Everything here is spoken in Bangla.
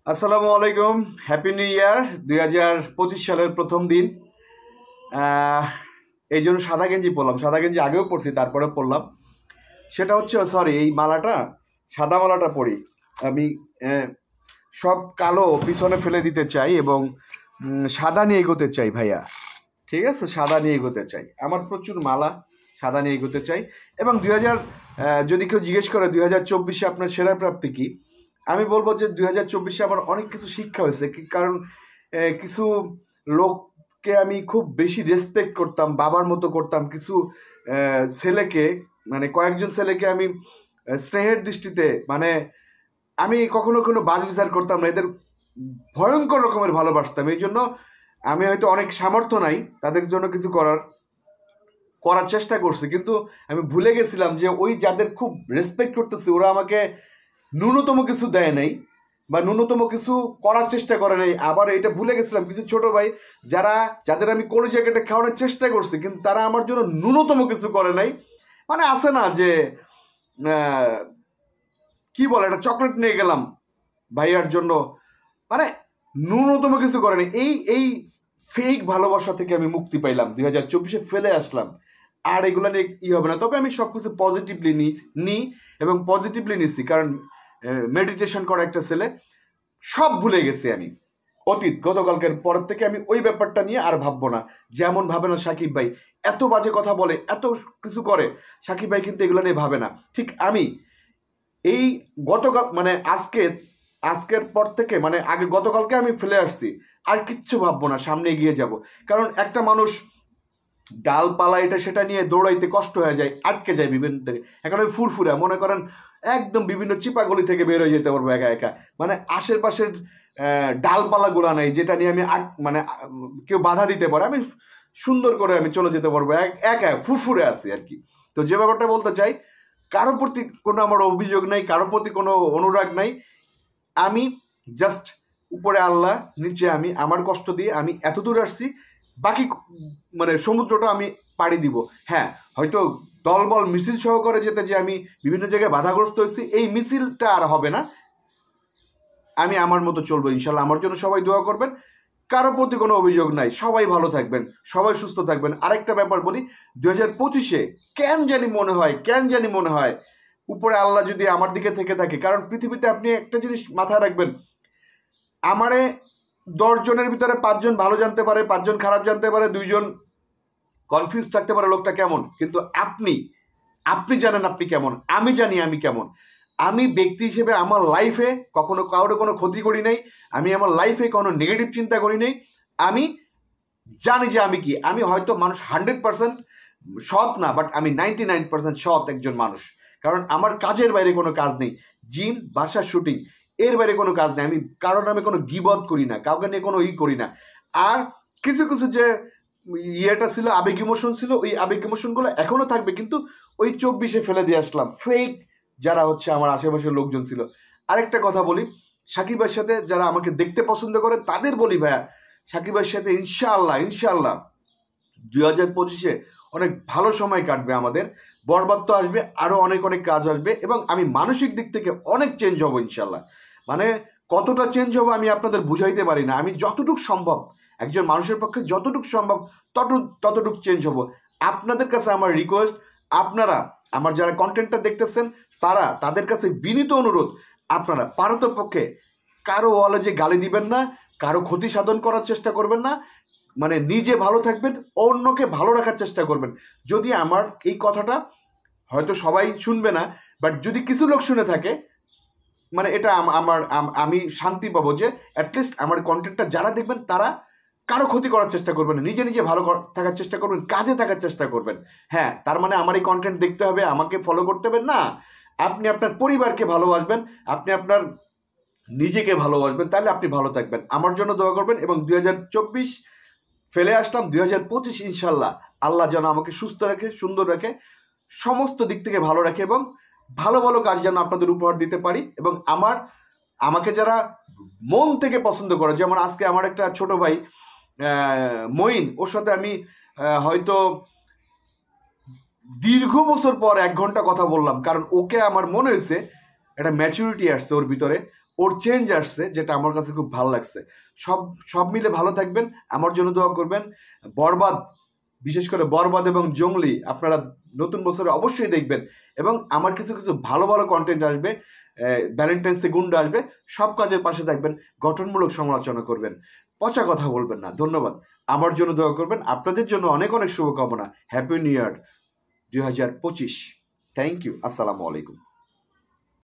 আসসালামু আলাইকুম। Happy new year. 2025 সালের প্রথম দিন। আহ, এই জন্য সাদা গেঞ্জি পরলাম। সাদা গেঞ্জি আগেও পরছি, তারপরে পরলাম। সেটা হচ্ছে, সরি, এই মালাটা, সাদা মালাটা পরি আমি। আহ, সব কালো পিছনে ফেলে দিতে চাই এবং সাদা নিয়ে এগোতে চাই ভাইয়া। ঠিক আছে, সাদা নিয়ে এগোতে চাই। আমার প্রচুর মালা, সাদা নিয়ে এগোতে চাই। এবং যদি কেউ জিজ্ঞেস করে 2024-এ আপনার সেরা প্রাপ্তি কি, আমি বলবো যে 2024-এ আমার অনেক কিছু শিক্ষা হয়েছে। কারণ কিছু লোককে আমি খুব বেশি রেসপেক্ট করতাম, বাবার মতো করতাম। কিছু ছেলেকে, মানে কয়েকজন ছেলেকে আমি স্নেহের দৃষ্টিতে, মানে আমি কখনো কোনো বাজ বিচার করতাম না, এদের ভয়ঙ্কর রকমের ভালোবাসতাম। এই জন্য আমি হয়তো অনেক সামর্থ্য নাই তাদের জন্য কিছু করার করার চেষ্টা করছি, কিন্তু আমি ভুলে গেছিলাম যে ওই যাদের খুব রেসপেক্ট করতেছি ওরা আমাকে ন্যূনতম কিছু দেয় নাই বা ন্যূনতম কিছু করার চেষ্টা করে নাই। আবার এটা ভুলে গেছিলাম কিছু ছোট ভাই যাদের আমি কলেজে কেটে খাওয়ানোর চেষ্টা করছি, কিন্তু তারা আমার জন্য ন্যূনতম কিছু করে নাই। মানে আছে না যে কি বলে, একটা চকলেট নিয়ে গেলাম ভাইয়ার জন্য, মানে ন্যূনতম কিছু করেনি। এই এই ফেক ভালোবাসা থেকে আমি মুক্তি পাইলাম, 2024-এ ফেলে আসলাম। আর এগুলো নিয়ে ই হবে না। তবে আমি সব কিছু পজিটিভলি নিই এবং পজিটিভলি নিছি, কারণ মেডিটেশন করা একটা ছেলে। সব ভুলে গেছি আমি, অতীত গতকালকের পরের থেকে আমি ওই ব্যাপারটা নিয়ে আর ভাববো না। যেমন ভাবে না সাকিব ভাই, এত বাজে কথা বলে, এত কিছু করে, সাকিব ভাই কিন্তু এগুলো নিয়ে ভাবে না। ঠিক আমি এই গতকাল, মানে আজকের পর থেকে, মানে গতকালকে আমি ফেলে আসছি। আর কিচ্ছু ভাববো না, সামনে এগিয়ে যাব। কারণ একটা মানুষ ডালপালা এটা সেটা নিয়ে দৌড়াইতে কষ্ট হয়ে যায়, আটকে যায় বিভিন্ন থেকে। এখন আমি ফুরফুরা মনে করেন একদম বিভিন্ন চিপাগলি থেকে বের হয়ে যেতে পারবো একা একা। মানে আশেপাশের ডালপালা গুলা নাই যেটা নিয়ে আমি মানে কেউ বাধা দিতে পারে। আমি সুন্দর করে আমি চলে যেতে পারবো, একা ফুরফুরে আছি আর কি। তো যে ব্যাপারটা বলতে চাই, কারো প্রতি কোনো আমার অভিযোগ নাই, কারো প্রতি কোনো অনুরাগ নাই। আমি জাস্ট উপরে আল্লাহ, নিচে আমি, আমার কষ্ট দিয়ে আমি এত দূর আসছি। বাকি মানে সমুদ্রটা আমি পাড়ি দিব। হ্যাঁ, হয়তো দলবল মিছিল সহকারে যেতে যে আমি বিভিন্ন জায়গায় বাধাগ্রস্ত হয়েছি, এই মিছিলটা আর হবে না। আমি আমার মতো চলবো ইনশাল্লাহ। আমার জন্য সবাই দোয়া করবেন। কারো প্রতি কোনো অভিযোগ নাই। সবাই ভালো থাকবেন, সবাই সুস্থ থাকবেন। আরেকটা ব্যাপার বলি, 2025-এ কেন জানি মনে হয় উপরে আল্লাহ যদি আমার দিকে থেকে থাকে। কারণ পৃথিবীতে আপনি একটা জিনিস মাথায় রাখবেন, আমারে 10 জনের ভিতরে 5 জন ভালো জানতে পারে, 5 জন খারাপ জানতে পারে, 2 জন কনফিউজ থাকতে পারে লোকটা কেমন, কিন্তু আপনি জানেন আপনি কেমন, আমি জানি আমি কেমন। আমি ব্যক্তি হিসেবে আমার লাইফে কখনো কারোর কোনো ক্ষতি করি নাই। আমি আমার লাইফে কোনো নেগেটিভ চিন্তা করি নাই। আমি জানি যে আমি কি। আমি হয়তো মানুষ 100% সৎ না, বাট আমি 99% সৎ একজন মানুষ। কারণ আমার কাজের বাইরে কোনো কাজ নেই। জিম, বাসা, শুটিং, এর বাইরে কোনো কাজ নেই। আমি কারণ আমি কোনো গিবত করি না, কাউকে নিয়ে কোনো করি না। আর কিছু কিছু যে ইয়েটা ছিল, আবেগ ইমোশন ছিল, ওই আবেগ ইমোশনগুলো এখনো থাকবে, কিন্তু ওই 24-এ ফেলে দিয়ে আসলাম। ফেক যারা হচ্ছে আমার আশেপাশের লোকজন ছিল। আরেকটা কথা বলি, সাকিবের সাথে যারা আমাকে দেখতে পছন্দ করে তাদের বলি, ভাইয়া সাকিবের সাথে ইনশাআল্লাহ 2025-এ অনেক ভালো সময় কাটবে আমাদের। বরবাদ তো আসবে, আরো অনেক অনেক কাজ আসবে, এবং আমি মানসিক দিক থেকে অনেক চেঞ্জ হব ইনশাল্লাহ। মানে কতটা চেঞ্জ হবো আমি আপনাদের বুঝাইতে পারি না। আমি যতটুকু সম্ভব, একজন মানুষের পক্ষে যতটুকু সম্ভব ততটুকু চেঞ্জ হব। আপনাদের কাছে আমার রিকোয়েস্ট, আপনারা আমার যারা কন্টেন্টটা দেখতেছেন তাদের কাছে বিনীত অনুরোধ, আপনারা পারতপক্ষে কারো ওয়ালে যে গালি দিবেন না, কারো ক্ষতি সাধন করার চেষ্টা করবেন না। মানে নিজে ভালো থাকবেন, অন্যকে ভালো রাখার চেষ্টা করবেন। যদি আমার এই কথাটা হয়তো সবাই শুনবে না, বাট যদি কিছু লোক শুনে থাকে, মানে এটা আমি শান্তি পাবো যে অ্যাটলিস্ট আমার কন্টেন্টটা যারা দেখবেন তারা কারো ক্ষতি করার চেষ্টা করবেন, নিজে ভালো থাকার চেষ্টা করবেন, কাজে থাকার চেষ্টা করবেন। হ্যাঁ, তার মানে আমার এই কন্টেন্ট দেখতে হবে, আমাকে ফলো করতে হবে না। আপনি আপনার পরিবারকে ভালোবাসবেন, আপনি আপনার নিজেকে ভালোবাসবেন, তাহলে আপনি ভালো থাকবেন। আমার জন্য দোয়া করবেন। এবং 2024 ফেলে আসলাম, 2025 ইনশাল্লাহ আল্লাহ যেন আমাকে সুস্থ রাখে, সুন্দর রাখে, সমস্ত দিক থেকে ভালো রাখে, এবং ভালো ভালো কাজ যেন আপনাদের উপহার দিতে পারি। এবং আমাকে যারা মন থেকে পছন্দ করে, যেমন আজকে আমার একটা ছোট ভাই মঈন, ওর সাথে আমি হয়তো দীর্ঘ বছর পর 1 ঘন্টা কথা বললাম। কারণ ওকে আমার মনে হয়েছে একটা ম্যাচুরিটি আসছে ওর ভিতরে। ওর চেঞ্জ আসছে, যেটা আমার কাছে খুব ভালো লাগছে। সব সব মিলে ভালো থাকবেন, আমার জন্য দোয়া করবেন। বরবাদ, বিশেষ করে বরবাদ এবং জঙ্গলি আপনারা নতুন বছরে অবশ্যই দেখবেন, এবং আমার কিছু কিছু ভালো ভালো কন্টেন্ট আসবে, ভ্যালেন্টাইন্সে গুন্ডা আসবে, সব কাজের পাশে থাকবেন, গঠনমূলক সমালোচনা করবেন, পচা কথা বলবেন না। ধন্যবাদ। আমার জন্য দোয়া করবেন, আপনাদের জন্য অনেক অনেক শুভকামনা। Happy new year 2025। Thank you. আসসালামু আলাইকুম।